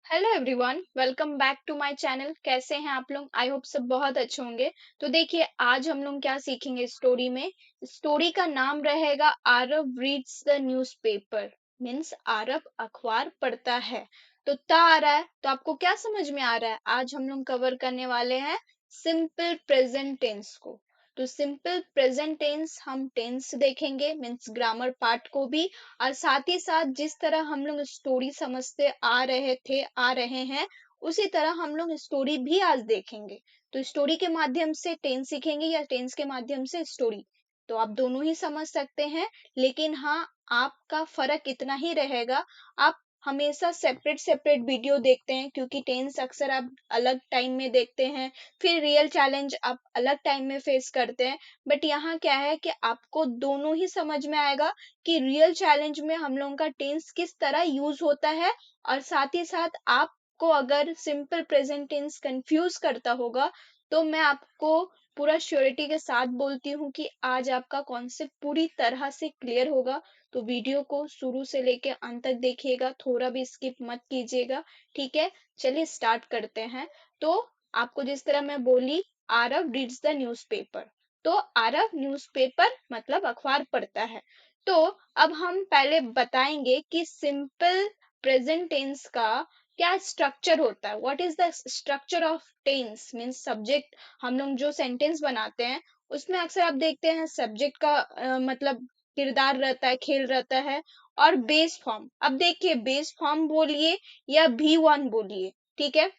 Hello everyone, welcome back to my channel. कैसे हैं आप लोग? आई होप सब बहुत अच्छे होंगे। तो देखिए, आज हम लोग क्या सीखेंगे स्टोरी में। स्टोरी का नाम रहेगा Aarav reads the newspaper. Means Aarav अखबार पढ़ता है। तो ता आ रहा है, तो आपको क्या समझ में आ रहा है? आज हम लोग कवर करने वाले हैं सिंपल प्रेजेंट टेंस को। तो सिंपल प्रेजेंट टेंस हम टेंस देखेंगे, मीन्स ग्रामर पार्ट को भी, और साथ ही साथ जिस तरह हम लोग स्टोरी समझते आ रहे हैं, उसी तरह हम लोग स्टोरी भी आज देखेंगे। तो स्टोरी के माध्यम से टेंस सीखेंगे या टेंस के माध्यम से स्टोरी, तो आप दोनों ही समझ सकते हैं। लेकिन हाँ, आपका फर्क इतना ही रहेगा, आप हमेशा सेपरेट सेपरेट वीडियो देखते हैं, क्योंकि टेंस अक्सर आप अलग टाइम में देखते हैं, फिर रियल चैलेंज आप अलग टाइम में फेस करते हैं। बट यहाँ क्या है कि आपको दोनों ही समझ में आएगा कि रियल चैलेंज में हम लोगों का टेंस किस तरह यूज होता है। और साथ ही साथ आपको अगर सिंपल प्रेजेंट टेंस कंफ्यूज करता होगा, तो मैं आपको पूरा श्योरिटी के साथ बोलती हूँ कि आज आपका कॉन्सेप्ट पूरी तरह से क्लियर होगा। तो वीडियो को शुरू से लेके अंत तक देखिएगा, थोड़ा भी स्किप मत कीजिएगा। ठीक है, चलिए स्टार्ट करते हैं। तो आपको जिस तरह मैं बोली, आरव रीड्स द न्यूज़पेपर। तो आरव न्यूज़पेपर मतलब अखबार पढ़ता है। तो अब हम पहले बताएंगे कि सिंपल प्रेजेंट टेंस का क्या स्ट्रक्चर होता है। What is the structure of tense? Means subject, हम लोग जो सेंटेंस बनाते हैं उसमें अक्सर आप देखते हैं सब्जेक्ट का मतलब किरदार रहता है, खेल रहता है। और बेस फॉर्म, अब देखिए बेस फॉर्म बोलिए या V1 बोलिए, ठीक है।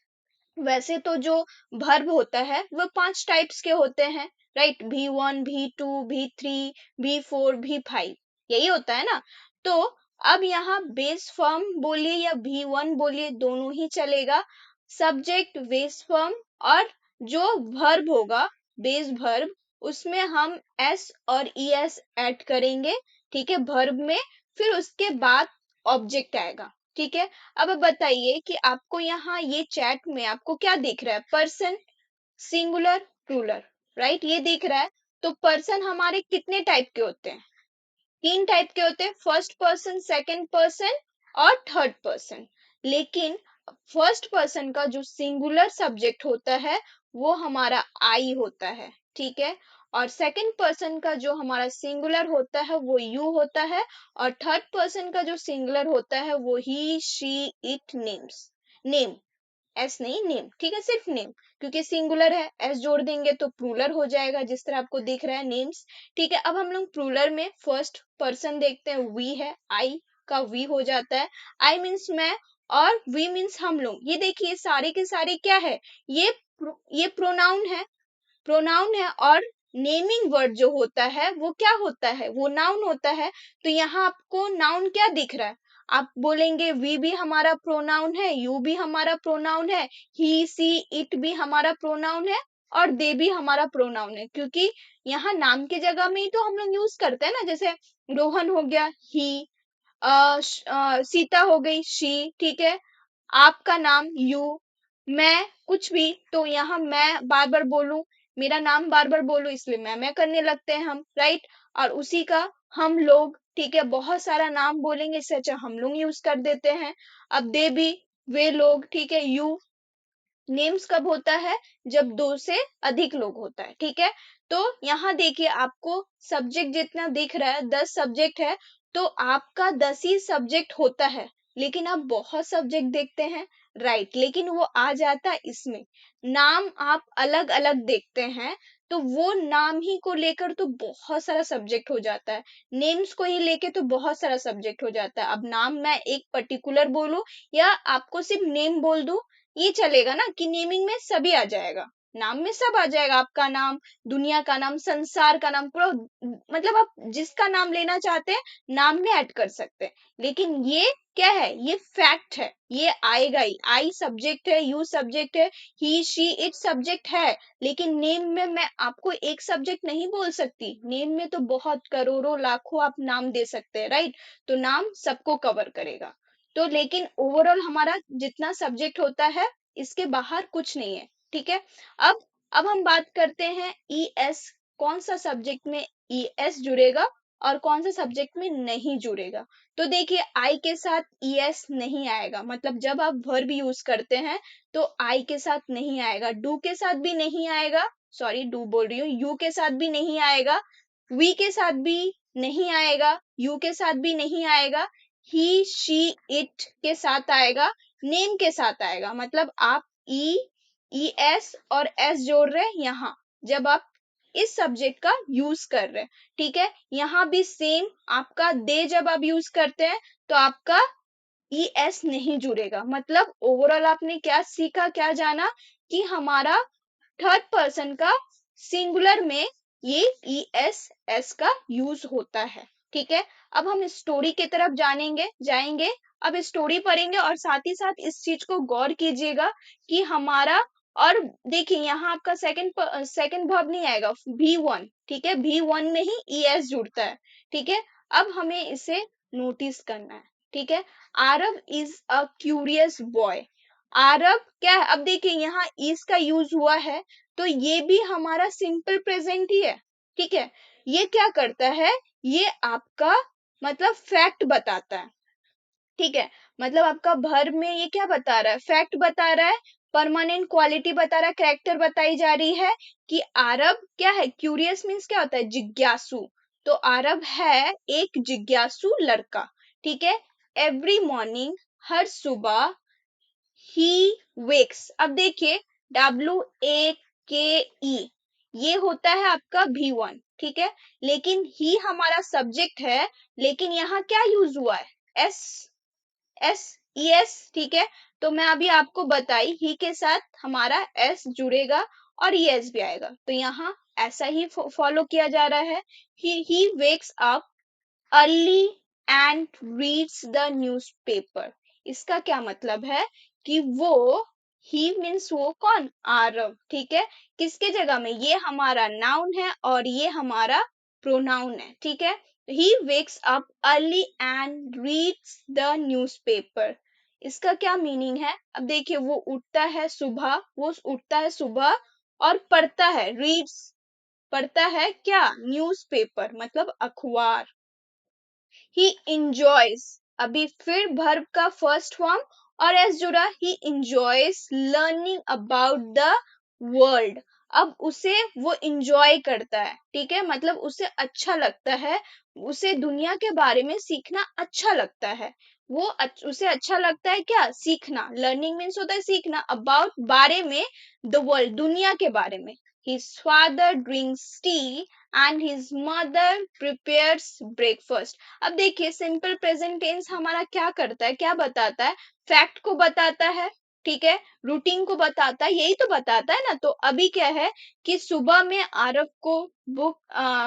वैसे तो जो वर्ब होता है वो 5 टाइप्स के होते हैं, right. V1, V2, V3, V4, V5, यही होता है ना। तो अब यहाँ बेस फॉर्म बोलिए या V1 बोलिए, दोनों ही चलेगा। सब्जेक्ट, बेस फॉर्म, और जो वर्ब होगा, बेस वर्ब, उसमें हम S और ES ऐड करेंगे, ठीक है, वर्ब में। फिर उसके बाद ऑब्जेक्ट आएगा, ठीक है। अब बताइए कि आपको यहाँ ये चैट में आपको क्या दिख रहा है? पर्सन, सिंगुलर, प्लूरल, राइट, ये दिख रहा है। तो पर्सन हमारे कितने टाइप के होते हैं? 3 टाइप के होते हैं, फर्स्ट पर्सन, सेकंड पर्सन और थर्ड पर्सन। लेकिन फर्स्ट पर्सन का जो सिंगुलर सब्जेक्ट होता है वो हमारा आई होता है, ठीक है। और सेकंड पर्सन का जो हमारा सिंगुलर होता है वो यू होता है। और थर्ड पर्सन का जो सिंगुलर होता है वो he, she, it, names. Name, S नहीं, नेम, ठीक है, सिर्फ नेम। क्योंकि सिंगुलर है, एस जोड़ देंगे तो प्लूरल हो जाएगा, जिस तरह आपको दिख रहा है, नेम्स। ठीक है, अब हम लोग प्लूरल में फर्स्ट पर्सन देखते हैं, वी है, आई का वी हो जाता है। आई मीन्स मैं, और वी मीन्स हम लोग। ये देखिए सारे के सारे क्या है, ये प्रोनाउन है, प्रोनाउन है। और नेमिंग वर्ड जो होता है वो क्या होता है? वो नाउन होता है। तो यहाँ आपको नाउन क्या दिख रहा है? आप बोलेंगे वी भी हमारा प्रोनाउन है, यू भी हमारा प्रोनाउन है, ही, सी, इट भी हमारा प्रोनाउन है, और दे भी हमारा प्रोनाउन है। क्योंकि यहाँ नाम के जगह में ही तो हम लोग यूज करते हैं ना। जैसे रोहन हो गया ही, सीता हो गई शी, ठीक है, आपका नाम यू, मैं कुछ भी, तो यहाँ मैं बार बार बोलूं, मेरा नाम बार बार बोलूं, इसलिए मैं करने लगते हैं हम, राइट। और उसी का हम लोग, ठीक है, बहुत सारा नाम बोलेंगे, इससे अच्छा हम लोग यूज कर देते हैं। अब दे भी, वे लोग, ठीक है। यू, नेम्स कब होता है? जब 2 से अधिक लोग होता है, ठीक है। तो यहाँ देखिए आपको सब्जेक्ट जितना दिख रहा है, 10 सब्जेक्ट है, तो आपका 10 ही सब्जेक्ट होता है। लेकिन आप बहुत सब्जेक्ट देखते हैं, राइट, लेकिन वो आ जाता है इसमें। नाम आप अलग अलग देखते हैं, तो वो नाम ही को लेकर तो बहुत सारा सब्जेक्ट हो जाता है। नेम्स को ही लेके तो बहुत सारा सब्जेक्ट हो जाता है। अब नाम मैं एक पर्टिकुलर बोलूं या आपको सिर्फ नेम बोल दूं, ये चलेगा ना, कि नेमिंग में सभी आ जाएगा, नाम में सब आ जाएगा। आपका नाम, दुनिया का नाम, संसार का नाम, पूरा, मतलब आप जिसका नाम लेना चाहते हैं नाम में ऐड कर सकते हैं। लेकिन ये क्या है? ये फैक्ट है, ये आएगा ही। आई सब्जेक्ट है, यू सब्जेक्ट है, ही, शी, इट सब्जेक्ट है। लेकिन नेम में मैं आपको एक सब्जेक्ट नहीं बोल सकती। नेम में तो बहुत करोड़ों लाखों आप नाम दे सकते हैं, राइट। तो नाम सबको कवर करेगा। तो लेकिन ओवरऑल हमारा जितना सब्जेक्ट होता है, इसके बाहर कुछ नहीं है, ठीक है। अब हम बात करते हैं ई एस, कौन सा सब्जेक्ट में ई एस जुड़ेगा और कौन से सब्जेक्ट में नहीं जुड़ेगा। तो देखिए आई के साथ es नहीं आएगा, मतलब जब आप वर्ब यूज करते हैं तो आई के साथ नहीं आएगा, डू के साथ भी नहीं आएगा, सॉरी डू बोल रही हूँ, यू के साथ भी नहीं आएगा, वी के साथ भी नहीं आएगा, यू के साथ भी नहीं आएगा, ही शी इट के साथ आएगा, नेम के साथ आएगा। मतलब आप es और s जोड़ रहे हैं यहाँ जब आप इस सब्जेक्ट का यूज कर रहे हैं, ठीक है। यहाँ भी सेम आपका दे जब आप यूज करते हैं तो आपका es नहीं जुड़ेगा। मतलब ओवरऑल आपने क्या सीखा, क्या जाना कि हमारा थर्ड पर्सन का सिंगुलर में ये es का यूज होता है, ठीक है। अब हम स्टोरी की तरफ जाएंगे। अब स्टोरी पढ़ेंगे और साथ ही साथ इस चीज को गौर कीजिएगा कि हमारा, और देखिए यहाँ आपका सेकंड वर्ब नहीं आएगा, V1, ठीक है, V1 में ही es जुड़ता है, ठीक है। अब हमें इसे नोटिस करना है, ठीक है। Aarav is a curious boy. Aarav क्या है, अब देखिए यहाँ is का यूज हुआ है तो ये भी हमारा सिंपल प्रेजेंट ही है, ठीक है। ये क्या करता है, ये आपका मतलब फैक्ट बताता है, ठीक है। मतलब आपका वर्ब में ये क्या बता रहा है, फैक्ट बता रहा है, परमानेंट क्वालिटी बता रहा है, कैरेक्टर बताई जा रही है कि आरव क्या है, क्यूरियस मीन्स क्या होता है, जिज्ञासु। तो आरव है एक जिज्ञासु लड़का, ठीक है। एवरी मॉर्निंग, हर सुबह, ही वेक्स, अब देखिए WAKE ये होता है आपका V1, ठीक है। लेकिन ही हमारा सब्जेक्ट है, लेकिन यहाँ क्या यूज हुआ है, es, ठीक है। तो मैं अभी आपको बताई ही के साथ हमारा s जुड़ेगा और es भी आएगा, तो यहाँ ऐसा ही फॉलो किया जा रहा है। He wakes up early and reads the newspaper. इसका क्या मतलब है कि वो, ही मीन्स वो कौन, आरव, ठीक है। किसके जगह में, ये हमारा नाउन है और ये हमारा प्रोनाउन है, ठीक है। He wakes up early and reads the newspaper. इसका क्या मीनिंग है, अब देखिए वो उठता है सुबह, और पढ़ता है, रीड्स, पढ़ता है क्या, न्यूज़पेपर मतलब अखबार। ही इंजॉयज, अभी फिर वर्ब का फर्स्ट फॉर्म और एस जुड़ा, he enjoys learning about the world. अब उसे वो इंजॉय करता है, ठीक है, मतलब उसे अच्छा लगता है, उसे दुनिया के बारे में सीखना अच्छा लगता है। उसे अच्छा लगता है क्या, सीखना, लर्निंग मीन्स होता है सीखना, अबाउट बारे में, द वर्ल्ड दुनिया के बारे में। His father drinks tea and his mother prepares breakfast। अब देखिए सिंपल प्रेजेंट टेंस हमारा क्या करता है, क्या बताता है, फैक्ट को बताता है, ठीक है, रूटीन को बताता है, यही तो बताता है ना। तो अभी क्या है कि सुबह में आरव को बुक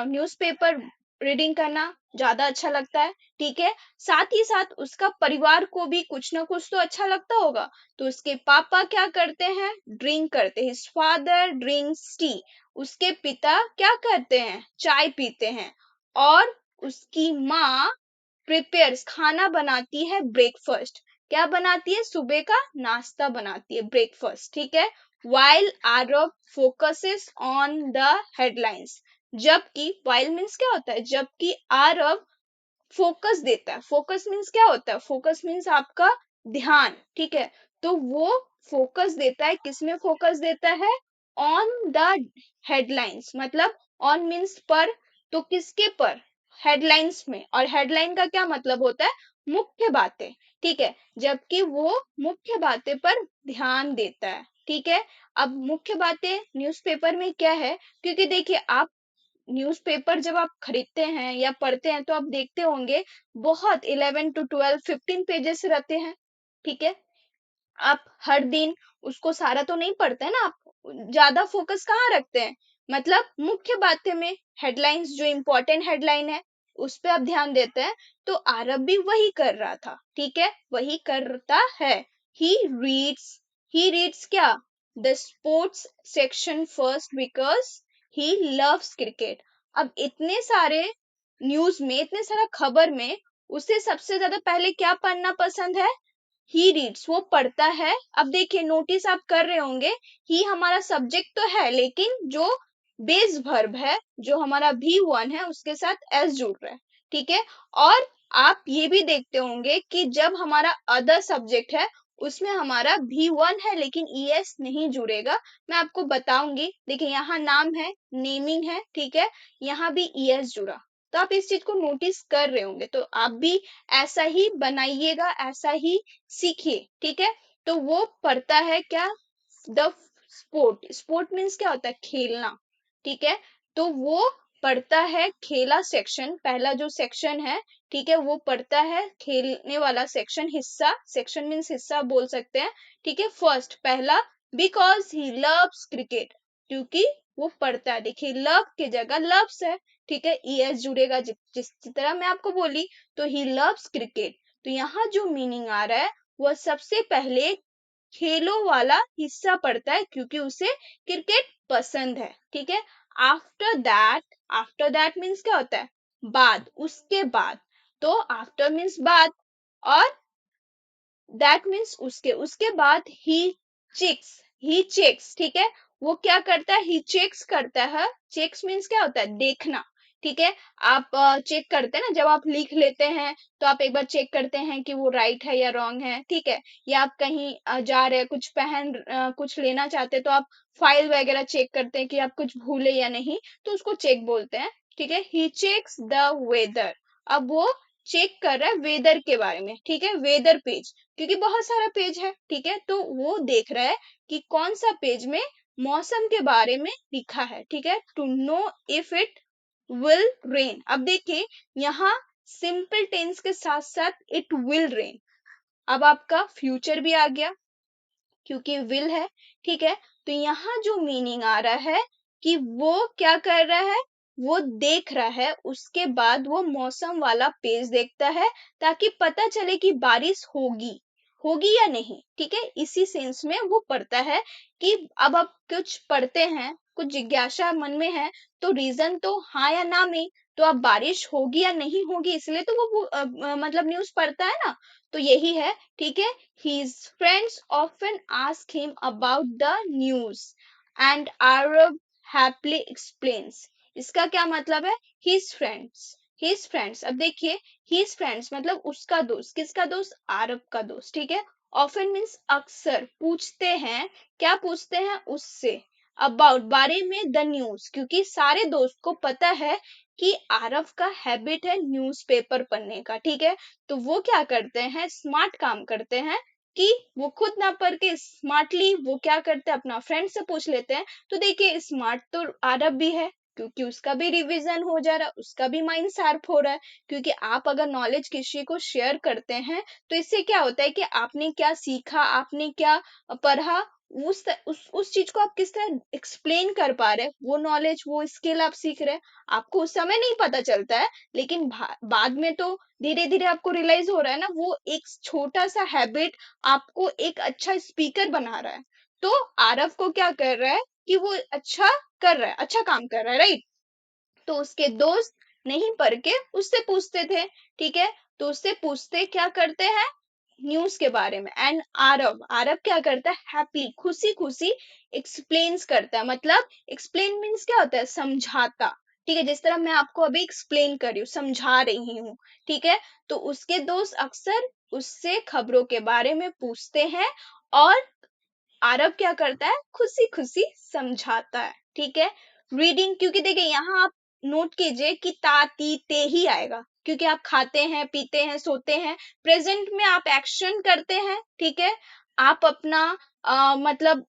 न्यूज़पेपर रीडिंग करना ज्यादा अच्छा लगता है, ठीक है। साथ ही साथ उसका परिवार को भी कुछ ना कुछ तो अच्छा लगता होगा, तो उसके पापा क्या करते हैं, ड्रिंक करते हैं, हिज फादर ड्रिंक्स टी, उसके पिता क्या करते हैं, चाय पीते हैं, और उसकी माँ प्रिपेयर्स खाना बनाती है, ब्रेकफास्ट क्या बनाती है, सुबह का नाश्ता बनाती है, ब्रेकफास्ट, ठीक है। while Aarav focuses on the headlines, जबकि while मीन्स क्या होता है, जबकि आरव फोकस देता है, फोकस मीन्स क्या होता है, फोकस मीन्स आपका ध्यान, ठीक है। तो वो फोकस देता है, किसमें फोकस देता है, ऑन द हेडलाइंस, मतलब ऑन मीन्स पर, तो किसके पर, हेडलाइंस में, और हेडलाइन का क्या मतलब होता है, मुख्य बातें, ठीक है। जबकि वो मुख्य बातें पर ध्यान देता है, ठीक है। अब मुख्य बातें न्यूज़पेपर में क्या है, क्योंकि देखिए आप न्यूज़पेपर जब आप खरीदते हैं या पढ़ते हैं तो आप देखते होंगे बहुत 11 to 12 15 पेजेस रहते हैं, ठीक है। आप हर दिन उसको सारा तो नहीं पढ़ते हैं ना, आप ज्यादा फोकस कहाँ रखते हैं, मतलब मुख्य बातें में, हेडलाइंस जो इम्पोर्टेंट हेडलाइन है उस पे आप ध्यान देते हैं। तो आरब भी वही कर रहा था, ठीक है, वही करता है। ही रीड्स, क्या, the sports section first because he loves cricket. अब इतने सारे न्यूज में, इतने सारा खबर में उसे सबसे ज्यादा पहले क्या पढ़ना पसंद है, ही रीड्स, वो पढ़ता है। अब देखिए नोटिस आप कर रहे होंगे, ही हमारा सब्जेक्ट तो है, लेकिन जो बेस वर्ब है, जो हमारा V1 है, उसके साथ s जुड़ रहा है, ठीक है। और आप ये भी देखते होंगे कि जब हमारा अदर सब्जेक्ट है उसमें हमारा भी1 है लेकिन ईएस नहीं जुड़ेगा। मैं आपको बताऊंगी। देखिए यहाँ नाम है, नेमिंग है, ठीक है, यहाँ भी ईएस जुड़ा। तो आप इस चीज को नोटिस कर रहे होंगे, तो आप भी ऐसा ही बनाइएगा, ऐसा ही सीखिए, ठीक है। तो वो पढ़ता है क्या, द स्पोर्ट। स्पोर्ट मीन्स क्या होता है, खेलना, ठीक है। तो वो पढ़ता है खेला सेक्शन, पहला जो सेक्शन है, ठीक है, वो पढ़ता है खेलने वाला सेक्शन, हिस्सा, सेक्शन मीन्स हिस्सा बोल सकते हैं, ठीक है। फर्स्ट पहला, बिकॉज ही लव्स क्रिकेट, क्योंकि वो पढ़ता है। देखिए लव की जगह लव्स है, ठीक है, ईएस जुड़ेगा जिस तरह मैं आपको बोली। तो ही लव्स क्रिकेट, तो यहाँ जो मीनिंग आ रहा है वह सबसे पहले खेलों वाला हिस्सा पढ़ता है क्योंकि उसे क्रिकेट पसंद है, ठीक है। आफ्टर दैट मीन्स क्या होता है, बाद, उसके बाद। तो आफ्टर मीन्स बाद, और दैट मीन्स उसके बाद ही चेक्स, ठीक है। वो क्या करता है, ही चेक्स करता है। चेक्स मीन्स क्या होता है, देखना, ठीक है। आप चेक करते हैं ना, जब आप लिख लेते हैं तो आप एक बार चेक करते हैं कि वो राइट है या रॉन्ग है, ठीक है। या आप कहीं जा रहे हैं, कुछ लेना चाहते हैं, तो आप फाइल वगैरह चेक करते हैं कि आप कुछ भूले या नहीं, तो उसको चेक बोलते हैं, ठीक है। ही चेक्स द वेदर, अब वो चेक कर रहा है वेदर के बारे में, ठीक है, वेदर पेज, क्योंकि बहुत सारा पेज है, ठीक है। तो वो देख रहा है कि कौन सा पेज में मौसम के बारे में लिखा है, ठीक है, to know if it will rain. अब देखिए यहाँ सिंपल टेंस के साथ साथ इट विल रेन, अब आपका फ्यूचर भी आ गया क्योंकि विल है, ठीक है। तो यहाँ जो मीनिंग आ रहा है कि वो क्या कर रहा है, वो देख रहा है, उसके बाद वो मौसम वाला पेज देखता है ताकि पता चले कि बारिश होगी होगी या नहीं, ठीक है। इसी सेंस में वो पढ़ता है कि अब आप कुछ पढ़ते हैं, कुछ जिज्ञासा मन में है, तो रीजन तो हाँ या ना में, तो अब बारिश होगी या नहीं होगी, इसलिए तो वो मतलब न्यूज पढ़ता है ना। तो यही है, ठीक है। His friends often ask him about the news and Arab happily explains। इसका क्या मतलब है, his friends, अब देखिए his friends मतलब उसका दोस्त, किसका दोस्त, अरब का दोस्त, ठीक है। often means अक्सर, पूछते हैं, क्या पूछते हैं, उससे, अबाउट, बारे में, द न्यूज, क्योंकि सारे दोस्त को पता है कि आरव का हैबिट है न्यूज़पेपर पढ़ने का, ठीक है। तो वो क्या करते हैं, स्मार्ट काम करते हैं कि वो खुद ना पढ़ के स्मार्टली वो क्या करते हैं, अपना फ्रेंड से पूछ लेते हैं। तो देखिए स्मार्ट तो आरब भी है क्योंकि उसका भी रिवीजन हो जा रहा है, उसका भी माइंड शार्प हो रहा है, क्योंकि आप अगर नॉलेज किसी को शेयर करते हैं तो इससे क्या होता है कि आपने क्या सीखा, आपने क्या पढ़ा, उस चीज को आप किस तरह एक्सप्लेन कर पा रहे हैं, वो नॉलेज, वो स्किल आप सीख रहे हैं। आपको उस समय नहीं पता चलता है, लेकिन बाद में तो धीरे धीरे आपको रियलाइज हो रहा है ना, वो एक छोटा सा हैबिट आपको एक अच्छा स्पीकर बना रहा है। तो आरव को क्या कर रहा है कि वो अच्छा कर रहा है, अच्छा काम कर रहा है, राइट। तो उसके दोस्त नहीं पढ़ के उससे पूछते थे, ठीक है। तो उससे पूछते क्या करते हैं, न्यूज के बारे में। एंड आरव आरव क्या करता है, हैप्पी, खुशी खुशी एक्सप्लेन्स करता है। मतलब एक्सप्लेन मीन्स क्या होता है, समझाता, ठीक है। जिस तरह मैं आपको अभी एक्सप्लेन कर रही हूँ, समझा रही हूँ, ठीक है। तो उसके दोस्त अक्सर उससे खबरों के बारे में पूछते हैं और आरव क्या करता है, खुशी खुशी समझाता है, ठीक है। रीडिंग, क्योंकि देखिए यहाँ आप नोट कीजिए कि ता ती ते ही आएगा, क्योंकि आप खाते हैं, पीते हैं, सोते हैं, प्रेजेंट में आप एक्शन करते हैं, ठीक है। आप अपना मतलब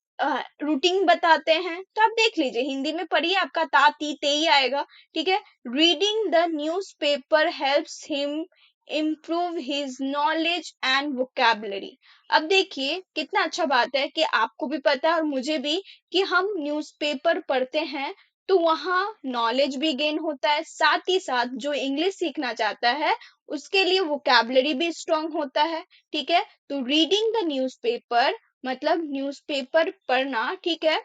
रूटीन बताते हैं, तो आप देख लीजिए हिंदी में पढ़िए, आपका ता ती ते ही आएगा, ठीक है। Reading the newspaper helps him improve his knowledge and vocabulary। अब देखिए कितना अच्छा बात है कि आपको भी पता है और मुझे भी कि हम न्यूज़पेपर पढ़ते हैं तो वहाँ नॉलेज भी गेन होता है, साथ ही साथ जो इंग्लिश सीखना चाहता है उसके लिए वोकैबुलरी भी स्ट्रांग होता है, ठीक है। तो रीडिंग द न्यूज़पेपर मतलब न्यूज़पेपर पढ़ना, ठीक है,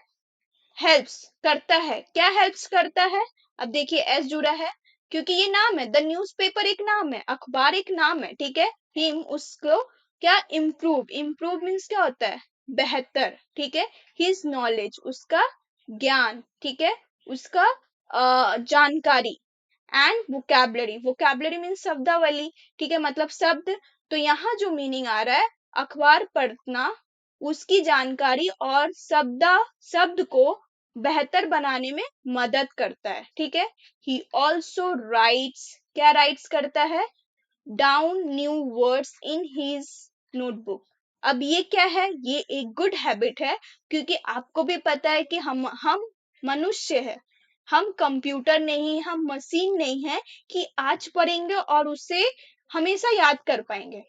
हेल्प्स करता है, क्या हेल्प्स करता है। अब देखिए एस जुड़ा है क्योंकि ये नाम है, द न्यूज़पेपर एक नाम है, अखबार एक नाम है, ठीक है। हिम उसको क्या, इम्प्रूव मीन्स क्या होता है, बेहतर, ठीक है। हिज नॉलेज उसका ज्ञान, ठीक है, उसका जानकारी। एंड वोकैबुलरी, वोकैबुलरी मीन्स शब्दावली, ठीक है, मतलब शब्द। तो यहाँ जो मीनिंग आ रहा है अखबार पढ़ना उसकी जानकारी और शब्द को बेहतर बनाने में मदद करता है, ठीक है। ही ऑल्सो राइट्स, क्या राइट्स करता है, down new words in his notebook. अब ये क्या है, ये एक गुड हैबिट है, क्योंकि आपको भी पता है कि हम मनुष्य है, हम कंप्यूटर नहीं, हम मशीन नहीं है कि आज पढ़ेंगे और उसे हमेशा याद कर पाएंगे।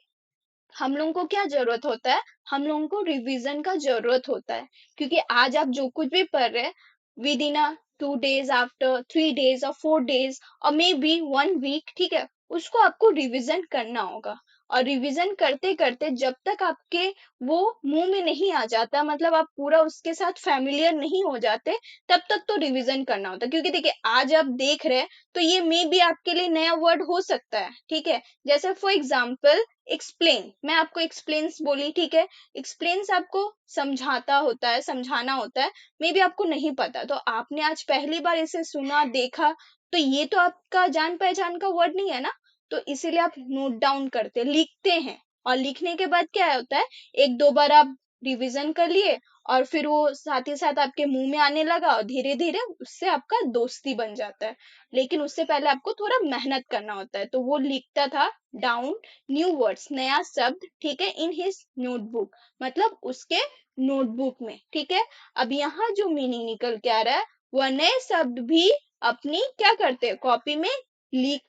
हम लोगों को क्या जरूरत होता है, हम लोगों को रिवीजन का जरूरत होता है, क्योंकि आज आप जो कुछ भी पढ़ रहे हैं with in a 2 days, after 3 days और 4 days और मे बी 1 week, ठीक है, उसको आपको रिवीजन करना होगा। और रिवीजन करते करते जब तक आपके वो मुंह में नहीं आ जाता, मतलब आप पूरा उसके साथ फैमिलियर नहीं हो जाते, तब तक तो रिवीजन करना होता है। क्योंकि देखिए आज आप देख रहे हैं तो ये मे बी आपके लिए नया वर्ड हो सकता है, ठीक है। जैसे फॉर एग्जाम्पल एक्सप्लेन, मैं आपको एक्सप्लेन्स बोली, ठीक है, एक्सप्लेन्स आपको समझाता होता है, समझाना होता है, मे बी आपको नहीं पता, तो आपने आज पहली बार इसे सुना देखा, तो ये तो आपका जान पहचान का वर्ड नहीं है ना, तो इसीलिए आप नोट डाउन करते, लिखते हैं। और लिखने के बाद क्या होता है, एक दो बार आप रिवीजन कर लिए और फिर वो साथ ही साथ आपके मुंह में आने लगा और धीरे धीरे उससे आपका दोस्ती बन जाता है। लेकिन उससे पहले आपको थोड़ा मेहनत करना होता है। तो वो लिखता था डाउन न्यू वर्ड्स, नया शब्द, ठीक है, इन हिज नोटबुक, मतलब उसके नोटबुक में, ठीक है। अब यहाँ जो मीनिंग निकल के आ रहा है, वह नए शब्द भी अपनी क्या करते हैं, कॉपी में लिख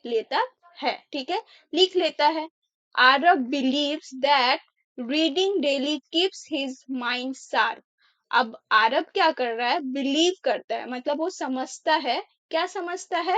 लेता है, ठीक है, लिख लेता है। Aarav believes that reading daily keeps his mind sharp. अब आरव क्या कर रहा है, बिलीव करता है, मतलब वो समझता है, क्या समझता है,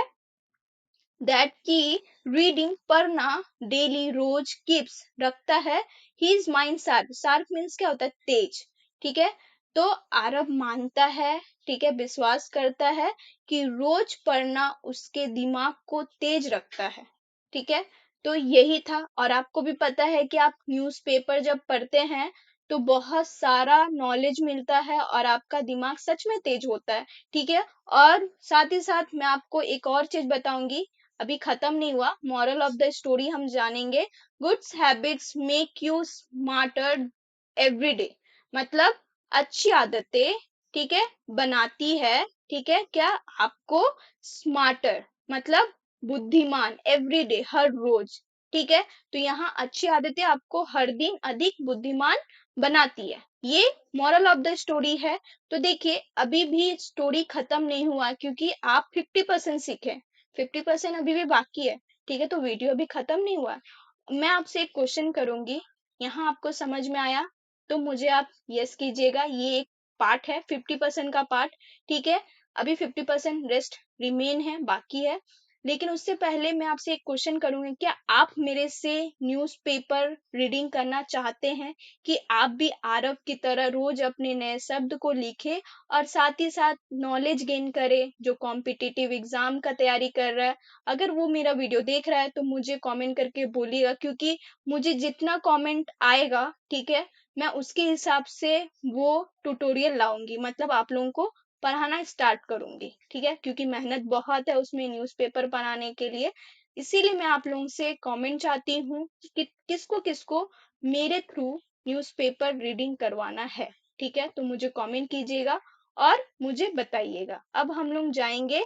दैट की रीडिंग पढ़ना डेली रोज कीप्स रखता है his mind sharp, sharp means क्या होता है, तेज, ठीक है। तो आरब मानता है, ठीक है, विश्वास करता है कि रोज पढ़ना उसके दिमाग को तेज रखता है, ठीक है। तो यही था। और आपको भी पता है कि आप न्यूज़पेपर जब पढ़ते हैं तो बहुत सारा नॉलेज मिलता है और आपका दिमाग सच में तेज होता है, ठीक है। और साथ ही साथ मैं आपको एक और चीज बताऊंगी, अभी खत्म नहीं हुआ, मॉरल ऑफ द स्टोरी हम जानेंगे। Goods habits make you smarter every day, मतलब अच्छी आदतें, ठीक है, बनाती है, ठीक है, क्या आपको स्मार्टर, मतलब बुद्धिमान, एवरी डे, हर रोज, ठीक है। तो यहाँ अच्छी आदतें आपको हर दिन अधिक बुद्धिमान बनाती है, ये मॉरल ऑफ द स्टोरी है। तो देखिए अभी भी स्टोरी खत्म नहीं हुआ, क्योंकि आप 50% सीखे, 50% अभी भी बाकी है, ठीक है। तो वीडियो अभी खत्म नहीं हुआ। मैं आपसे एक क्वेश्चन करूंगी, यहाँ आपको समझ में आया तो मुझे आप यस कीजिएगा, ये एक पार्ट है, 50% का पार्ट, ठीक है। अभी 50% रेस्ट रिमेन है, बाकी है। लेकिन उससे पहले मैं आपसे एक क्वेश्चन करूंगी, क्या आप मेरे से न्यूज़पेपर रीडिंग करना चाहते हैं, कि आप भी आरव की तरह रोज अपने नए शब्द को लिखें और साथ ही साथ नॉलेज गेन करें, जो कॉम्पिटिटिव एग्जाम का तैयारी कर रहा है। अगर वो मेरा वीडियो देख रहा है तो मुझे कमेंट करके बोलिएगा, क्योंकि मुझे जितना कमेंट आएगा, ठीक है, मैं उसके हिसाब से वो ट्यूटोरियल लाऊंगी, मतलब आप लोगों को पढ़ाना स्टार्ट करूंगी, ठीक है। क्योंकि मेहनत बहुत है उसमें न्यूज़पेपर बनाने के लिए, इसीलिए मैं आप लोगों से कमेंट चाहती हूँ कि किसको किसको मेरे थ्रू न्यूज़पेपर रीडिंग करवाना है, ठीक है। तो मुझे कमेंट कीजिएगा और मुझे बताइएगा। अब हम लोग जाएंगे,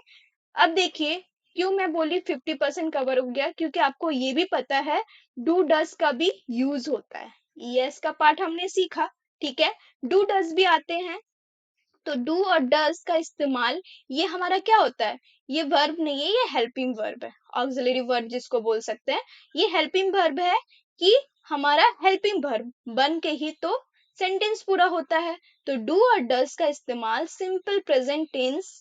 अब देखिए क्यों मैं बोली 50% कवर हो गया, क्योंकि आपको ये भी पता है डू डस का भी यूज होता है, यस का पार्ट हमने सीखा, ठीक है। डू डस भी आते हैं, तो डू और डज का इस्तेमाल, ये हमारा क्या होता है, ये वर्ब नहीं है, ये हेल्पिंग वर्ब है, ऑक्सिलरी वर्ब जिसको बोल सकते हैं। ये हेल्पिंग वर्ब है कि हमारा हेल्पिंग वर्ब बन के ही तो सेंटेंस पूरा होता है। तो डू और डज का इस्तेमाल सिंपल प्रेजेंट टेंस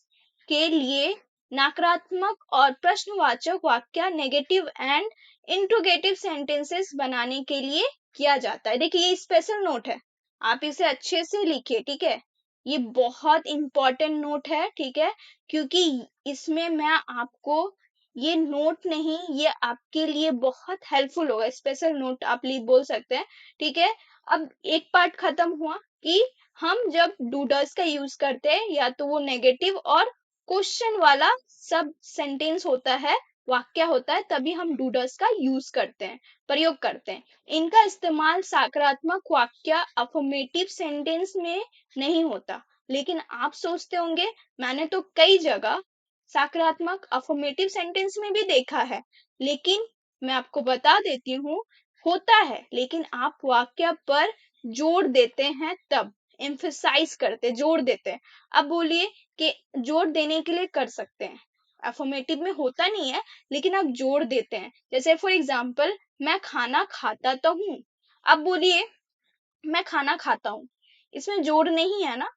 के लिए नकारात्मक और प्रश्नवाचक वाक्य, नेगेटिव एंड इंट्रोगेटिव सेंटेंसेस बनाने के लिए किया जाता है। देखिए ये स्पेशल नोट है, आप इसे अच्छे से लिखिए, ठीक है। ये बहुत इंपॉर्टेंट नोट है, ठीक है, क्योंकि इसमें मैं आपको, ये नोट नहीं, ये आपके लिए बहुत हेल्पफुल होगा, स्पेशल नोट आप बोल सकते हैं, ठीक है। अब एक पार्ट खत्म हुआ कि हम जब डू डज का यूज करते हैं या तो वो नेगेटिव और क्वेश्चन वाला सब सेंटेंस होता है, वाक्य होता है, तभी हम डू डज का यूज करते हैं, प्रयोग करते हैं। इनका इस्तेमाल सकारात्मक वाक्य अफर्मेटिव सेंटेंस में नहीं होता। लेकिन आप सोचते होंगे मैंने तो कई जगह सकारात्मक अफर्मेटिव सेंटेंस में भी देखा है, लेकिन मैं आपको बता देती हूँ होता है, लेकिन आप वाक्य पर जोर देते हैं तब, एम्फसाइज करते, जोर देते हैं। अब बोलिए कि जोर देने के लिए कर सकते हैं, अफर्मेटिव में होता नहीं है, लेकिन आप जोर देते हैं। जैसे फॉर एग्जाम्पल मैं खाना खाता तो हूँ। अब बोलिए मैं खाना खाता हूँ, इसमें जोर नहीं है ना,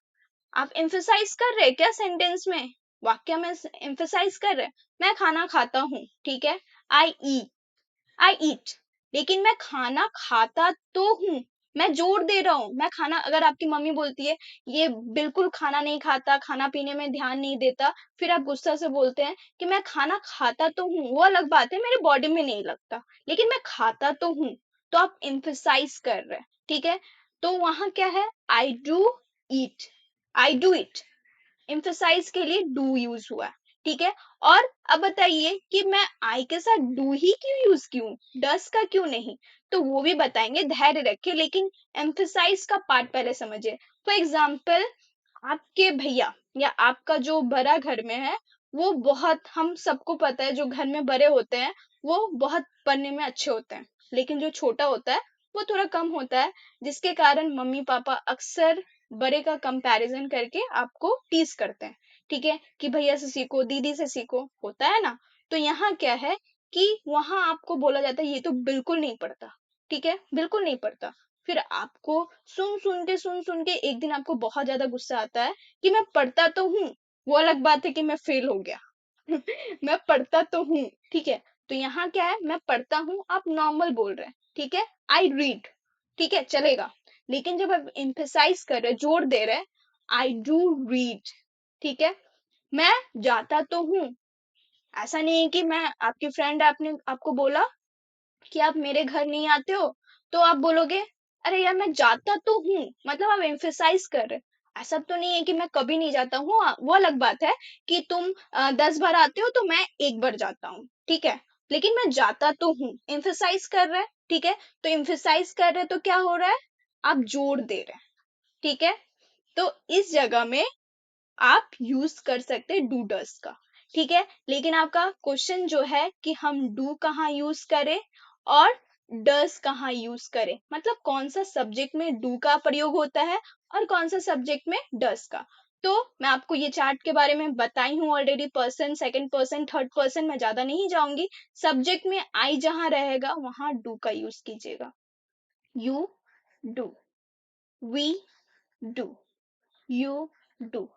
आप एम्फसाइज कर रहे हैं क्या सेंटेंस में, वाक्य में एम्फसाइज कर रहे हैं। मैं खाना खाता हूँ, ठीक है, आई ई, आई ईट, लेकिन मैं खाना खाता तो हूँ, मैं जोर दे रहा हूँ। मैं खाना, अगर आपकी मम्मी बोलती है ये बिल्कुल खाना नहीं खाता, खाना पीने में ध्यान नहीं देता, फिर आप गुस्सा से बोलते हैं कि मैं खाना खाता तो हूँ, वो अलग बात है, मेरे बॉडी में नहीं लगता, लेकिन मैं खाता तो हूँ, तो आप एम्फसाइज कर रहे हैं, ठीक है। तो वहां क्या है, I do eat, I do it, emphasise के लिए डू यूज हुआ है, ठीक है। और अब बताइए कि मैं आई के साथ डू ही क्यों यूज क्यों, डस का क्यों नहीं, तो वो भी बताएंगे, धैर्य रखे, लेकिन एम्फसाइज का पार्ट पहले समझिए। फॉर एग्जाम्पल आपके भैया या आपका जो बड़ा घर में है, वो बहुत, हम सबको पता है जो घर में बड़े होते हैं वो बहुत पढ़ने में अच्छे होते हैं, लेकिन जो छोटा होता है वो थोड़ा कम होता है, जिसके कारण मम्मी पापा अक्सर बड़े का कंपैरिजन करके आपको टीज करते हैं, ठीक है, कि भैया से सीखो, दीदी से सीखो, होता है ना। तो यहाँ क्या है कि वहां आपको बोला जाता है ये तो बिल्कुल नहीं पढ़ता, ठीक है, बिल्कुल नहीं पढ़ता। फिर आपको सुन सुन के एक दिन आपको बहुत ज्यादा गुस्सा आता है कि मैं पढ़ता तो हूँ, वो अलग बात है कि मैं फेल हो गया। मैं पढ़ता तो हूँ, ठीक है। तो यहाँ क्या है, मैं पढ़ता हूँ, आप नॉर्मल बोल रहे हैं, ठीक है, आई रीड, ठीक है, चलेगा। लेकिन जब आप एम्फेसाइज कर रहे, जोर दे रहे, आई डू रीड, ठीक है। मैं जाता तो हूँ, ऐसा नहीं है कि मैं, आपकी फ्रेंड आपने आपको बोला कि आप मेरे घर नहीं आते हो, तो आप बोलोगे अरे यार मैं जाता तो हूँ, मतलब आप एम्फेसाइज कर रहे। ऐसा तो नहीं है कि मैं कभी नहीं जाता हूँ, वो अलग बात है कि तुम 10 बार आते हो तो मैं एक बार जाता हूँ, ठीक है, लेकिन मैं जाता तो हूँ, एम्फेसाइज कर रहे हैं, ठीक है। तो एम्फेसाइज कर रहे तो क्या हो रहा है, आप जोर दे रहे हैं, ठीक है। तो इस जगह में आप यूज कर सकते हैं डू डस का, ठीक है। लेकिन आपका क्वेश्चन जो है कि हम डू कहाँ यूज करें और डस कहाँ यूज करें, मतलब कौन सा सब्जेक्ट में डू का प्रयोग होता है और कौन सा सब्जेक्ट में डस का। तो मैं आपको ये चार्ट के बारे में बताई हूँ already, person, second person, third person, मैं ज्यादा नहीं जाऊंगी। सब्जेक्ट में आई जहां रहेगा वहां डू का यूज कीजिएगा, you do, we do, you do,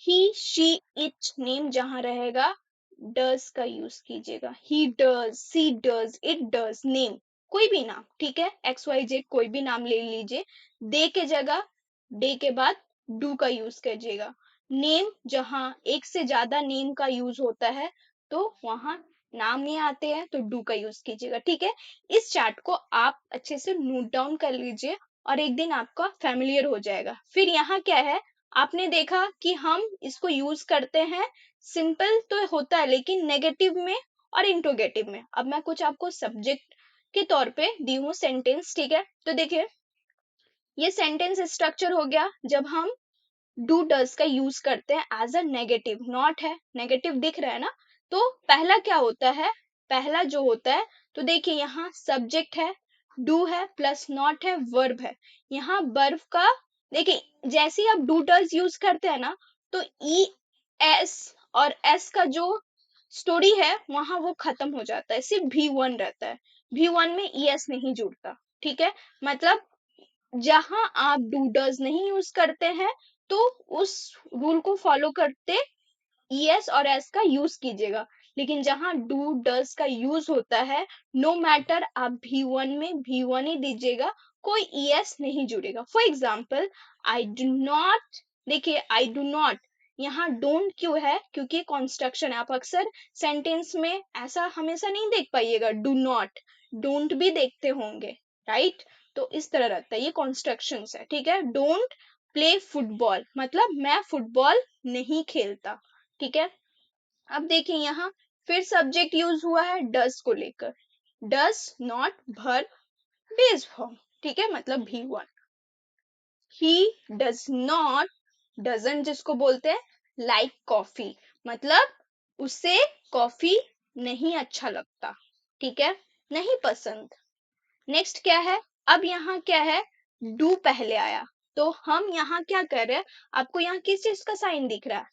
he she it, name जहां रहेगा डज का यूज कीजिएगा, he does, she does, it does, name कोई भी नाम, ठीक है, एक्स वाई जेड कोई भी नाम ले लीजिए, दे के जगह, डे के बाद डू का यूज कीजिएगा। नेम जहां एक से ज्यादा नेम का यूज होता है तो वहां नाम नहीं आते हैं तो डू का यूज कीजिएगा, ठीक है। इस चार्ट को आप अच्छे से नोट डाउन कर लीजिए और एक दिन आपका फेमिलियर हो जाएगा। फिर यहाँ क्या है, आपने देखा कि हम इसको यूज करते हैं, सिंपल तो होता है लेकिन नेगेटिव में और इंट्रोगेटिव में। अब मैं कुछ आपको सब्जेक्ट के तौर पे दी हूँ सेंटेंस, ठीक है। तो देखिए ये सेंटेंस स्ट्रक्चर हो गया जब हम डू डज का यूज करते हैं एज अ नेगेटिव, नॉट है, नेगेटिव दिख रहा है ना। तो पहला क्या होता है, पहला जो होता है, तो देखिए यहाँ सब्जेक्ट है, डू है प्लस नॉट है, वर्ब है। यहाँ वर्ब का देखिए जैसे ही आप डू डज यूज करते हैं ना, तो ई एस और एस का जो स्टोरी है वहां वो खत्म हो जाता है, सिर्फ भी वन रहता है, भी वन में ई एस नहीं जुड़ता, ठीक है। मतलब जहां आप डू डज नहीं यूज करते हैं तो उस रूल को फॉलो करते ईएस और एस का यूज कीजिएगा, लेकिन जहां डू डज का यूज होता है नो मैटर आप भी वन में भी वन ही दीजिएगा, कोई ईएस नहीं जुड़ेगा। For example I do not, देखिए आई डू नॉट, यहाँ डोंट क्यों है, क्योंकि कॉन्स्ट्रक्शन है, आप अक्सर सेंटेंस में ऐसा हमेशा नहीं देख पाइएगा, डू नॉट, डोंट भी देखते होंगे, राइट। तो इस तरह रहता है, ये कॉन्स्ट्रक्शन है, ठीक है। डोंट प्ले फुटबॉल, मतलब मैं फुटबॉल नहीं खेलता, ठीक है। अब देखिए यहाँ फिर सब्जेक्ट यूज हुआ है डस को लेकर, डस नॉट भर बेस फॉर्म, ठीक है, मतलब V1। He does not, doesn't जिसको बोलते हैं लाइक कॉफी, मतलब उसे कॉफी नहीं अच्छा लगता, ठीक है, नहीं पसंद। नेक्स्ट क्या है, अब यहाँ क्या है, डू पहले आया, तो हम यहाँ क्या कर रहे हैं, आपको यहाँ किस चीज का साइन दिख रहा है,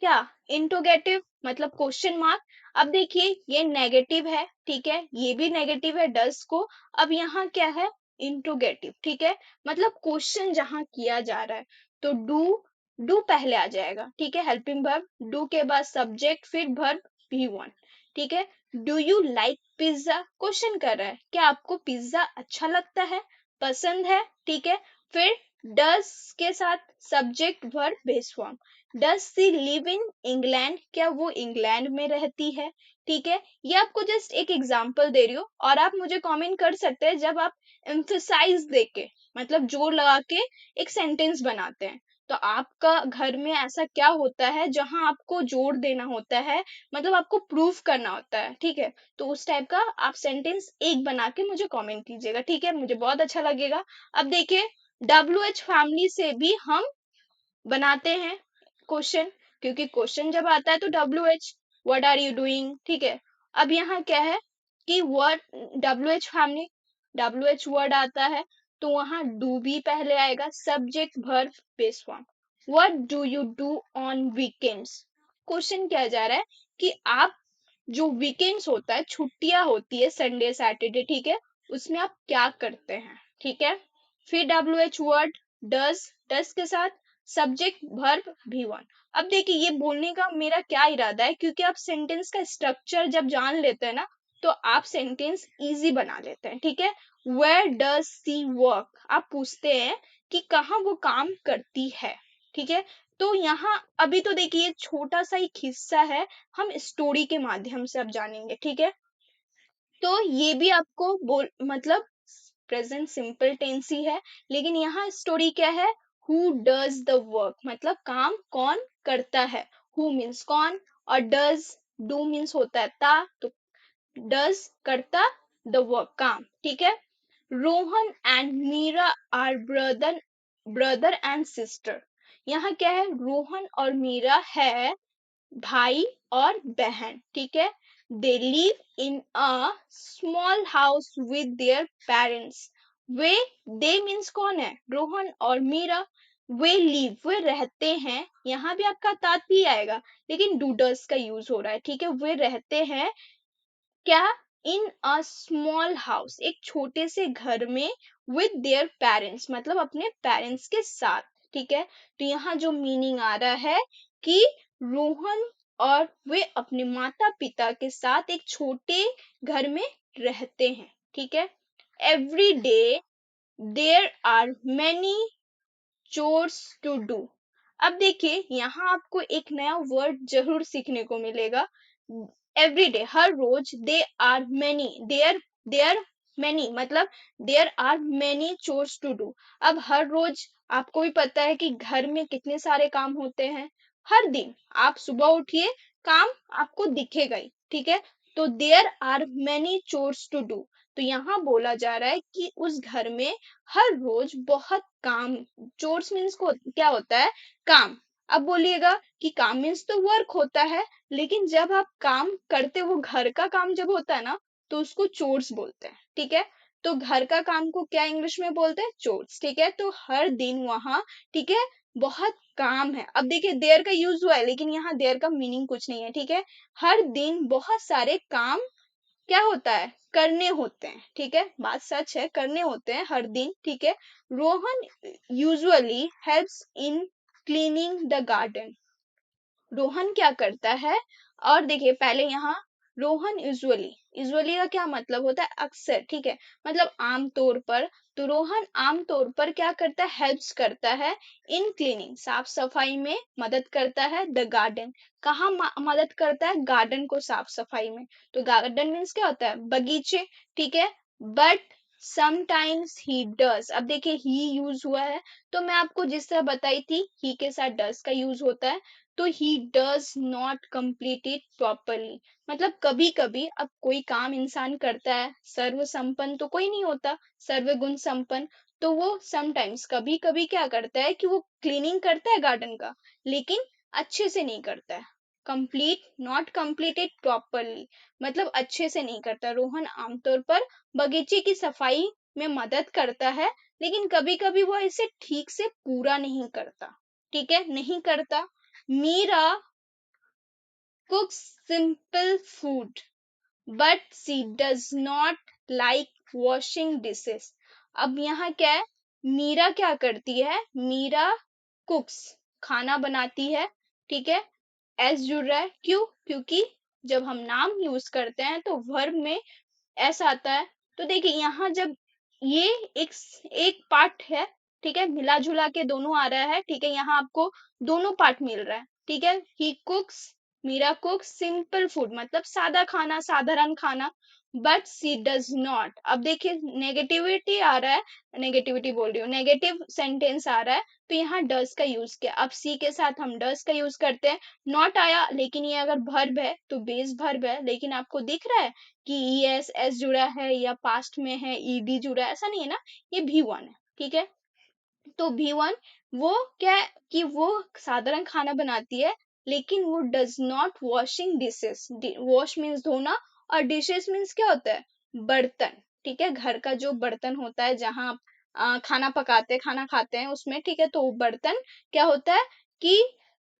क्या, इंटरोगेटिव मतलब क्वेश्चन मार्क। अब देखिए ये नेगेटिव है, ठीक है, ये भी नेगेटिव है डस को। अब यहाँ क्या है, इंटरोगेटिव, ठीक है, मतलब क्वेश्चन जहां किया जा रहा है, तो डू पहले आ जाएगा, ठीक है, हेल्पिंग वर्ब, डू के बाद सब्जेक्ट फिर वर्ब V1, ठीक है। Do you like pizza, question कर रहा है, क्या आपको पिज्जा अच्छा लगता है, पसंद है, ठीक है। फिर डस के साथ subject verb base form, does C live in England, क्या वो इंग्लैंड में रहती है, ठीक है। ये आपको जस्ट एक एग्जांपल दे रही हूँ, और आप मुझे कमेंट कर सकते हैं जब आप एम्फसाइज देके, मतलब जोर लगा के एक सेंटेंस बनाते हैं, तो आपका घर में ऐसा क्या होता है जहां आपको जोर देना होता है, मतलब आपको प्रूफ करना होता है, ठीक है। तो उस टाइप का आप सेंटेंस एक बना के मुझे कमेंट कीजिएगा, ठीक है, मुझे बहुत अच्छा लगेगा। अब देखिए WH फैमिली से भी हम बनाते हैं क्वेश्चन, क्योंकि क्वेश्चन जब आता है तो WH, what are you doing, ठीक है। अब यहाँ क्या है कि word WH family, WH word आता है, तो वहां डू भी पहले आएगा, subject verb base form. What do you do on weekends, question किया जा रहा है कि आप जो वीकेंड्स होता है, छुट्टियां होती है संडे सैटरडे, ठीक है, उसमें आप क्या करते हैं, ठीक है। फिर WH वर्ड डस के साथ सब्जेक्ट वर्ब V1। अब देखिए ये बोलने का मेरा क्या इरादा है, क्योंकि आप सेंटेंस का स्ट्रक्चर जब जान लेते हैं ना, तो आप सेंटेंस इजी बना लेते हैं, ठीक है। वेयर डज सी वर्क, आप पूछते हैं कि कहाँ वो काम करती है, ठीक है। तो यहाँ अभी तो देखिए ये छोटा सा एक हिस्सा है, हम स्टोरी के माध्यम से अब जानेंगे, ठीक है। तो ये भी आपको बोल मतलब प्रेजेंट सिंपल टेंस ही है, लेकिन यहाँ स्टोरी क्या है, हु डज द वर्क, मतलब काम कौन करता है, हु मीन्स कौन, और डज, डू मीन्स होता है ता, तो डज करता, द वर्क काम, ठीक है। Rohan and Meera are brother and sister, यहाँ क्या है, रोहन और मीरा है भाई और बहन, ठीक है। They live in a small house with their parents, way, they means कौन है, रोहन और मीरा, वे लिव वे रहते हैं, यहाँ भी आपका तात भी आएगा, लेकिन डूडर्स का यूज हो रहा है, ठीक है, वे रहते हैं क्या, इन अ स्मॉल हाउस, एक छोटे से घर में, विद देयर पेरेंट्स मतलब अपने पेरेंट्स के साथ, ठीक है। तो यहाँ जो मीनिंग आ रहा है कि रोहन और वे अपने माता पिता के साथ एक छोटे घर में रहते हैं, ठीक है। Every day there are many chores to do. अब देखिए यहाँ आपको एक नया वर्ड जरूर सीखने को मिलेगा, एवरी डे, हर रोज, they are many, there many मतलब there are many chores to do. अब हर रोज आपको भी पता है कि घर में कितने सारे काम होते हैं, हर दिन आप सुबह उठिए काम आपको दिखेगा ही, ठीक है। तो there are many chores to do, तो यहाँ बोला जा रहा है कि उस घर में हर रोज बहुत काम, चोर्स मीन्स को क्या होता है, काम। अब बोलिएगा कि काम मीन्स तो वर्क होता है, लेकिन जब आप काम करते वो घर का काम जब होता है ना, तो उसको चोर्स बोलते हैं, ठीक है। तो घर का काम को क्या इंग्लिश में बोलते हैं, चोर्स, ठीक है। तो हर दिन वहां, ठीक है, बहुत काम है। अब देखिए देयर का यूज हुआ है, लेकिन यहाँ देयर का मीनिंग कुछ नहीं है, ठीक है। हर दिन बहुत सारे काम क्या होता है, करने होते हैं, ठीक है, बात सच है, करने होते हैं हर दिन, ठीक है। Rohan usually helps in cleaning the garden, Rohan क्या करता है, और देखिए पहले यहाँ रोहन यूजुअली का क्या मतलब होता है, अक्सर, ठीक है, मतलब आमतौर पर। तो रोहन आमतौर पर क्या करता है, हेल्प्स करता है, इन क्लीनिंग साफ सफाई में मदद करता है, द गार्डन कहाँ मदद करता है, गार्डन को साफ सफाई में। तो गार्डन मीन्स क्या होता है, बगीचे, ठीक है। But sometimes he does. अब देखिए ही यूज हुआ है, तो मैं आपको जिस तरह बताई थी ही के साथ डज का यूज होता है, तो he does not complete it properly. मतलब कभी कभी अब कोई काम इंसान करता है, सर्व संपन्न तो कोई नहीं होता, सर्वगुण संपन्न, तो वो समटाइम्स कभी कभी क्या करता है कि वो क्लीनिंग करता है गार्डन का, लेकिन अच्छे से नहीं करता है, कंप्लीट नॉट कंप्लीटेड प्रॉपरली, मतलब अच्छे से नहीं करता। रोहन आमतौर पर बगीचे की सफाई में मदद करता है, लेकिन कभी कभी वो इसे ठीक से पूरा नहीं करता, ठीक है, नहीं करता। Meera cooks simple food but she does not like washing dishes. अब यहाँ क्या है, मीरा क्या करती है, मीरा कुक्स खाना बनाती है, ठीक है, एस जुड़ रहा है, क्यों, क्योंकि जब हम नाम यूज करते हैं तो वर्ब में ऐसा आता है। तो देखिए यहाँ जब ये एक एक पार्ट है, ठीक है, मिला जुला के दोनों आ रहा है, ठीक है, यहाँ आपको दोनों पार्ट मिल रहा है, ठीक है। He cooks, Meera cooks simple food मतलब सादा खाना, साधारण खाना, बट सी डज नॉट। अब देखिए नेगेटिविटी आ रहा है, नेगेटिविटी बोल रही हूँ, नेगेटिव सेंटेंस आ रहा है, तो यहाँ डज का यूज किया। अब सी के साथ हम डज का यूज करते हैं, नॉट आया, लेकिन ये अगर वर्ब है तो बेस वर्ब है, लेकिन आपको दिख रहा है कि एस एस जुड़ा है या पास्ट में है ईडी जुड़ा है, ऐसा नहीं है ना, ये भी वन है, ठीक है। तो भी वन वो क्या है कि वो साधारण खाना बनाती है, लेकिन वो does not washing dishes. Wash means धोना, और डिशेस मीन्स क्या होता है, बर्तन, ठीक है, घर का जो बर्तन होता है जहाँ आप खाना पकाते हैं, खाना खाते हैं उसमें, ठीक है, तो वो बर्तन क्या होता है कि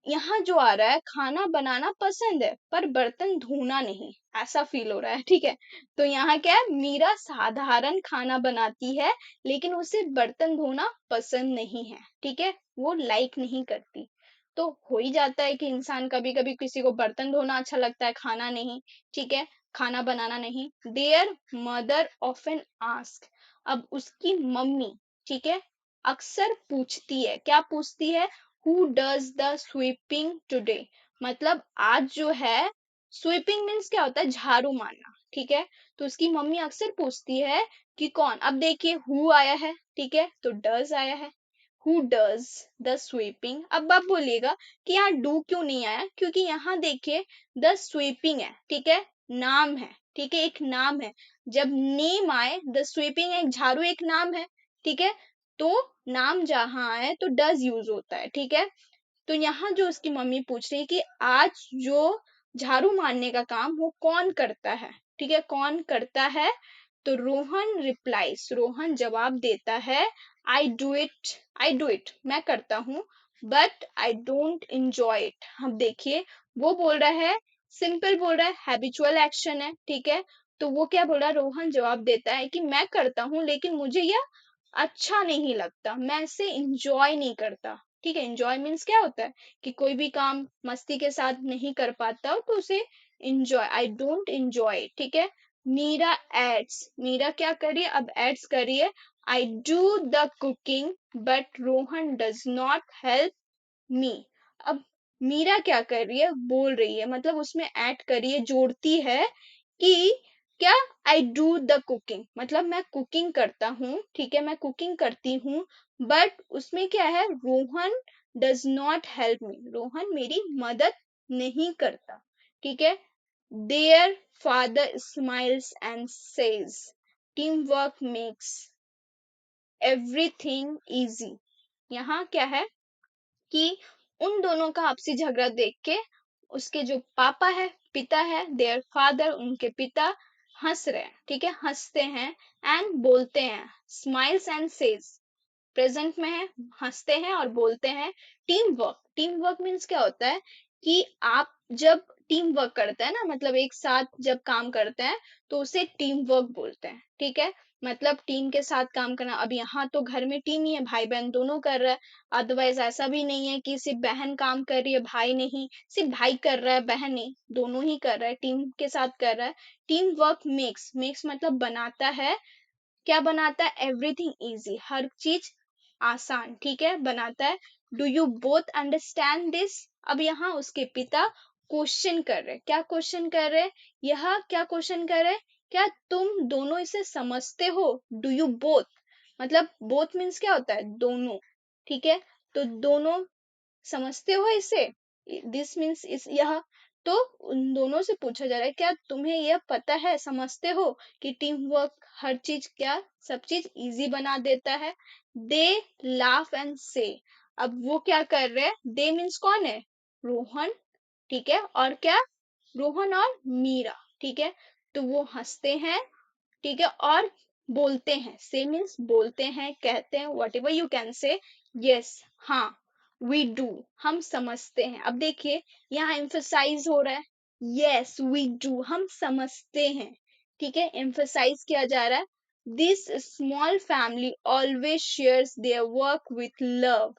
यहाँ जो आ रहा है खाना बनाना पसंद है पर बर्तन धोना नहीं, ऐसा फील हो रहा है, ठीक है। तो यहाँ क्या है, मीरा साधारण खाना बनाती है, लेकिन उसे बर्तन धोना पसंद नहीं है, ठीक है, वो लाइक नहीं करती। तो हो ही जाता है कि इंसान कभी कभी किसी को बर्तन धोना अच्छा लगता है, खाना नहीं, ठीक है, खाना बनाना नहीं। There mother often ask. अब उसकी मम्मी, ठीक है, अक्सर पूछती है, क्या पूछती है, who does the sweeping today. मतलब आज जो है, स्वीपिंग मीन्स क्या होता है, झाड़ू मारना, ठीक है। तो उसकी मम्मी अक्सर पूछती है कि कौन। अब देखिए हु आया है, ठीक है, तो डज आया है, हु डज द स्वीपिंग। अब आप बोलिएगा कि यहाँ डू क्यों नहीं आया, क्योंकि यहाँ देखिए द स्वीपिंग है, ठीक है, नाम है, ठीक है, एक नाम है। जब नेम आए, द स्वीपिंग एक झाड़ू एक नाम है, ठीक है, तो नाम जहां आए तो डज यूज होता है, ठीक है। तो यहाँ जो उसकी मम्मी पूछ रही है कि आज जो झाड़ू मारने का काम वो कौन करता है, ठीक है, कौन करता है। तो रोहन रिप्लाइज, रोहन जवाब देता है, I do it, I do it, मैं करता हूँ, but I don't enjoy it. अब देखिए वो बोल रहा है, सिंपल बोल रहा है, हैबिचुअल एक्शन है, ठीक है। तो वो क्या बोल रहा है, रोहन जवाब देता है कि मैं करता हूँ लेकिन मुझे यह अच्छा नहीं लगता, मैं इसे इंजॉय नहीं करता, ठीक है। इंजॉय मीन्स क्या होता है कि कोई भी काम मस्ती के साथ नहीं कर पाता हो तो उसे इंजॉय, आई डोंट इंजॉय, ठीक है। मीरा एड्स, मीरा क्या करिए, अब एड्स करिए, I do the cooking but Rohan does not help me. अब मीरा क्या कर रही है, बोल रही है, मतलब उसमें ऐड करिए, जोड़ती है कि क्या, आई डू द कुकिंग, मतलब मैं कुकिंग करता हूँ, ठीक है, मैं कुकिंग करती हूँ, बट उसमें क्या है, Rohan does not help me, Rohan मेरी मदद नहीं करता, ठीक है। Their father smiles and says, team work makes everything easy. यहाँ क्या है कि उन दोनों का आपसी झगड़ा देख के उसके जो पापा है, पिता है, देयर फादर, उनके पिता हंस रहे हैं, ठीक है, हंसते हैं, एंड बोलते हैं, स्माइल्स एंड सेज, प्रेजेंट में है, हंसते हैं और बोलते हैं। Team work, team work means क्या होता है कि आप जब टीम वर्क करते हैं ना, मतलब एक साथ जब काम करते हैं तो उसे टीम वर्क बोलते हैं, ठीक है। मतलब टीम के साथ काम करना। अब यहाँ तो घर में टीम ही है, भाई बहन दोनों कर रहा है, अदरवाइज ऐसा भी नहीं है कि सिर्फ बहन काम कर रही है, भाई नहीं, सिर्फ भाई कर रहा है, बहन नहीं, दोनों ही कर रहा है, टीम के साथ कर रहा है। टीम वर्क मेक्स, मेक्स मतलब बनाता है, क्या बनाता है, एवरीथिंग इजी, हर चीज आसान, ठीक है, बनाता है। Do you both understand this. अब यहाँ उसके पिता क्वेश्चन कर रहे, क्या क्वेश्चन कर रहे, यह क्या क्वेश्चन कर रहे, क्या तुम दोनों इसे समझते हो? Do you both? मतलब बोथ मीन्स क्या होता है? दोनों। ठीक है, तो दोनों समझते हो इसे? दिस मीन्स इस यह। तो उन दोनों से पूछा जा रहा है क्या तुम्हें यह पता है, समझते हो कि टीम वर्क हर चीज, क्या सब चीज इजी बना देता है? दे लाफ एंड से। अब वो क्या कर रहे हैं? दे मीन्स कौन है? रोहन। ठीक है, और क्या? रोहन और मीरा। ठीक है, तो वो हंसते हैं। ठीक है, और बोलते हैं। से मीन्स बोलते हैं, कहते हैं, what ever you can say. Yes, हाँ, वी डू, हम समझते हैं। अब देखिए यहाँ एम्फसाइज हो रहा है। यस वी डू, हम समझते हैं। ठीक है, एम्फसाइज किया जा रहा है। This small family always shares their work with love.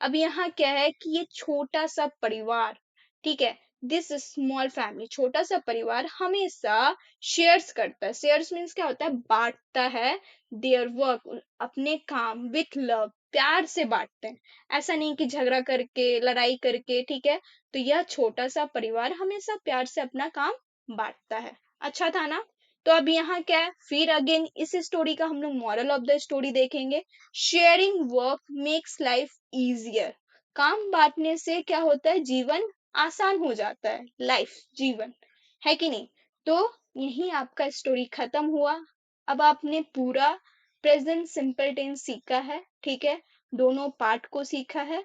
अब यहाँ क्या है कि ये छोटा सा परिवार, ठीक है, दिस स्मॉल फैमिली, छोटा सा परिवार हमेशा शेयर्स करता है। शेयर्स मीन्स क्या होता है? बांटता है। देयर वर्क, अपने काम, विथ लव, प्यार से बांटते हैं। ऐसा नहीं कि झगड़ा करके, लड़ाई करके। ठीक है, तो यह छोटा सा परिवार हमेशा प्यार से अपना काम बांटता है। अच्छा था ना? तो अब यहाँ क्या है, फिर अगेन इस स्टोरी का हम लोग मॉरल ऑफ द स्टोरी देखेंगे। Sharing work makes life easier. काम बांटने से क्या होता है? जीवन आसान हो जाता है, लाइफ, जीवन, है कि नहीं? तो यही आपका स्टोरी खत्म हुआ। अब आपने पूरा प्रेजेंट सिंपल टेंस सीखा है। ठीक है, दोनों पार्ट को सीखा है।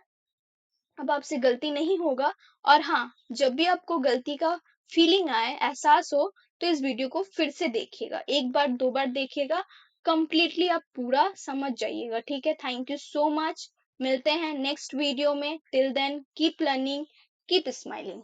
अब आपसे गलती नहीं होगा। और हाँ, जब भी आपको गलती का फीलिंग आए, एहसास हो, तो इस वीडियो को फिर से देखिएगा, एक बार दो बार देखिएगा, कंप्लीटली आप पूरा समझ जाइएगा। ठीक है, थैंक यू सो मच। मिलते हैं नेक्स्ट वीडियो में। Till then keep learning, keep smiling.